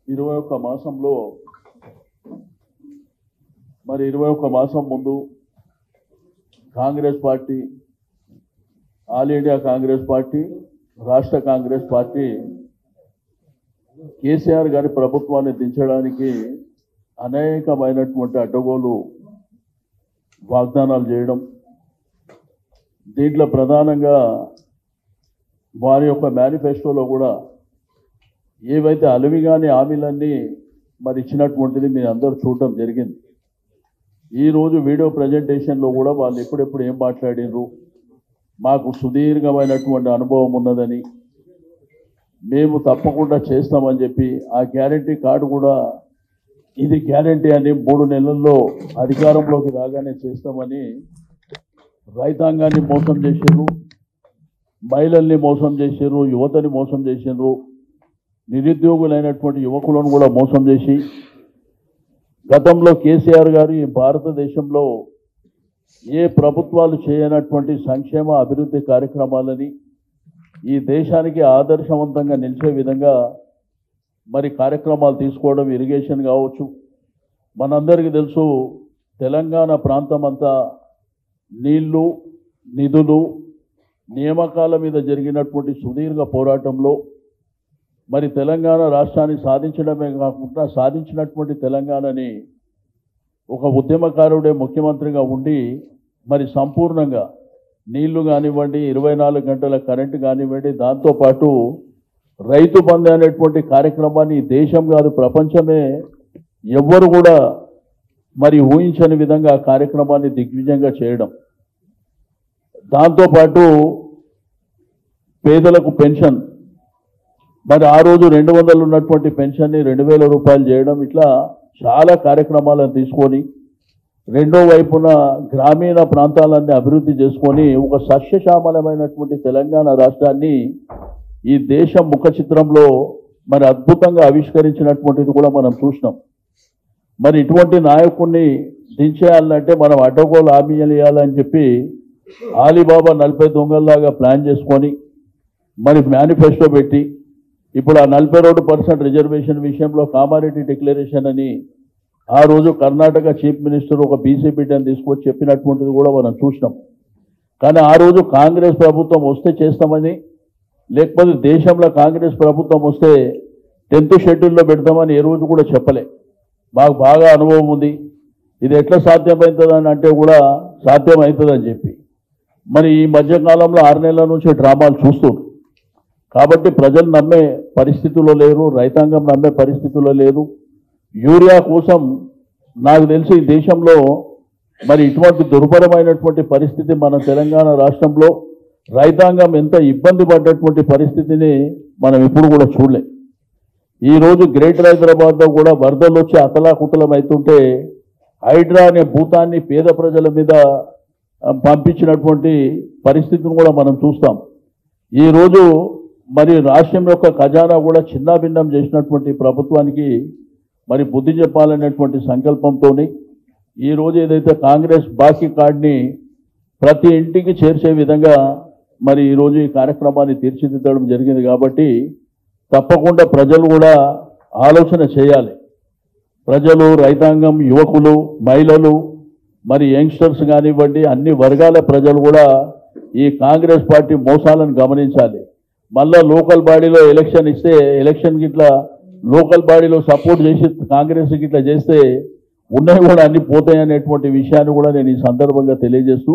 21 మాసంలో మరి 21 మాసం ముందు Congress party, all India Congress party, రాష్ట్ర కాంగ్రెస్ పార్టీ కేసీఆర్ గారి ప్రభుత్వాన్ని దించడానికి అనేకమైనటువంటి అడ్డగోలు వాగ్దానాలు చేయడం, దీంట్లో ప్రధానంగా వారి యొక్క మేనిఫెస్టోలో కూడా ఏవైతే అలవిగాని హామీలన్నీ మరి ఇచ్చినటువంటిది మీరు అందరూ చూడటం జరిగింది. ఈరోజు వీడియో ప్రజెంటేషన్లో కూడా వాళ్ళు ఎప్పుడెప్పుడు ఏం మాట్లాడినరు, మాకు సుదీర్ఘమైనటువంటి అనుభవం ఉన్నదని, మేము తప్పకుండా చేస్తామని చెప్పి ఆ గ్యారంటీ కార్డు కూడా ఇది గ్యారంటీ అని 3 నెలల్లో అధికారంలోకి రాగానే చేస్తామని రైతాంగాన్ని మోసం చేశారు, మహిళల్ని మోసం చేశారు, యువతని మోసం చేశారు, నిరుద్యోగులైనటువంటి యువకులను కూడా మోసం చేసి గతంలో కేసీఆర్ గారు ఈ భారతదేశంలో ఏ ప్రభుత్వాలు చేయనటువంటి సంక్షేమ అభివృద్ధి కార్యక్రమాలని ఈ దేశానికి ఆదర్శవంతంగా నిలిచే విధంగా మరి కార్యక్రమాలు తీసుకోవడం, ఇరిగేషన్ కావచ్చు. మనందరికీ తెలుసు తెలంగాణ ప్రాంతం అంతా నీళ్లు, నిధులు, నియామకాల మీద జరిగినటువంటి సుదీర్ఘ పోరాటంలో మరి తెలంగాణ రాష్ట్రాన్ని సాధించడమే కాకుండా సాధించినటువంటి తెలంగాణని ఒక ఉద్యమకారుడే ముఖ్యమంత్రిగా ఉండి మరి సంపూర్ణంగా నీళ్లు కానివ్వండి, 24 గంటల కరెంటు కానివ్వండి, దాంతోపాటు రైతు బంధు అనేటువంటి కార్యక్రమాన్ని దేశం కాదు ప్రపంచమే ఎవ్వరు కూడా మరి ఊహించని విధంగా ఆ కార్యక్రమాన్ని దిగ్విజయంగా చేయడం, దాంతోపాటు పేదలకు పెన్షన్ మరి ఆ రోజు 200 ఉన్నటువంటి పెన్షన్ని 2000 రూపాయలు చేయడం, ఇట్లా చాలా కార్యక్రమాలను తీసుకొని రెండో వైపున గ్రామీణ ప్రాంతాలన్నీ అభివృద్ధి చేసుకొని ఒక సస్యశ్యామలమైనటువంటి తెలంగాణ రాష్ట్రాన్ని ఈ దేశం ముఖ చిత్రంలో మరి అద్భుతంగా ఆవిష్కరించినటువంటిది కూడా మనం చూసినాం. మరి ఇటువంటి నాయకుడిని దించేయాలంటే మనం అడ్డగోలు హామీలు ఇవ్వాలని చెప్పి ఆలీబాబా 40 దొంగల్లాగా ప్లాన్ చేసుకొని మరి మేనిఫెస్టో పెట్టి ఇప్పుడు ఆ 42% రిజర్వేషన్ విషయంలో కామారెడ్డి డిక్లరేషన్ అని ఆ రోజు కర్ణాటక చీఫ్ మినిస్టర్ ఒక బీసీ బిడ్డని తీసుకొచ్చి చెప్పినటువంటిది కూడా మనం చూసినాం. కానీ ఆ రోజు కాంగ్రెస్ ప్రభుత్వం వస్తే చేస్తామని, లేకపోతే దేశంలో కాంగ్రెస్ ప్రభుత్వం వస్తే 10th షెడ్యూల్లో పెడతామని ఏ రోజు కూడా చెప్పలే. మాకు బాగా అనుభవం ఉంది, ఇది ఎట్లా సాధ్యమవుతుందని అంటే కూడా సాధ్యమవుతుందని చెప్పి మరి ఈ మధ్యకాలంలో 6 నెలల నుంచి డ్రామాలు చూస్తున్నారు. కాబట్టి ప్రజలు నమ్మే పరిస్థితుల్లో లేరు, రైతాంగం నమ్మే పరిస్థితుల్లో లేదు. యూరియా కోసం నాకు తెలిసి ఈ దేశంలో మరి ఇటువంటి దుర్భరమైనటువంటి పరిస్థితి మన తెలంగాణ రాష్ట్రంలో రైతాంగం ఎంత ఇబ్బంది పడ్డటువంటి పరిస్థితిని మనం ఎప్పుడు కూడా చూడలే. ఈరోజు గ్రేటర్ హైదరాబాద్లో కూడా వరదలు వచ్చి అతలాకుతలం అవుతుంటే హైడ్రా అనే భూతాన్ని పేద ప్రజల మీద పంపించినటువంటి పరిస్థితిని కూడా మనం చూస్తాం. ఈరోజు మరి రాష్ట్రం యొక్క ఖజానా కూడా చిన్నాభిన్నం చేసినటువంటి ప్రభుత్వానికి మరి బుద్ధి చెప్పాలనేటువంటి సంకల్పంతో ఈరోజు ఏదైతే కాంగ్రెస్ బాకీ కార్డుని ప్రతి ఇంటికి చేర్చే విధంగా మరి ఈరోజు ఈ కార్యక్రమాన్ని తీర్చిదిద్దడం జరిగింది. కాబట్టి తప్పకుండా ప్రజలు కూడా ఆలోచన చేయాలి. ప్రజలు, రైతాంగం, యువకులు, మహిళలు, మరి యంగ్స్టర్స్ కానివ్వండి, అన్ని వర్గాల ప్రజలు కూడా ఈ కాంగ్రెస్ పార్టీ మోసాలను గమనించాలి. మళ్ళా లోకల్ బాడీలో ఎలక్షన్ ఇస్తే ఎలక్షన్కి ఇట్లా లోకల్ బాడీలో సపోర్ట్ చేసి కాంగ్రెస్కి ఇట్లా చేస్తే ఉన్నాయి కూడా అన్ని పోతాయి అనేటువంటి విషయాన్ని కూడా నేను ఈ సందర్భంగా తెలియజేస్తూ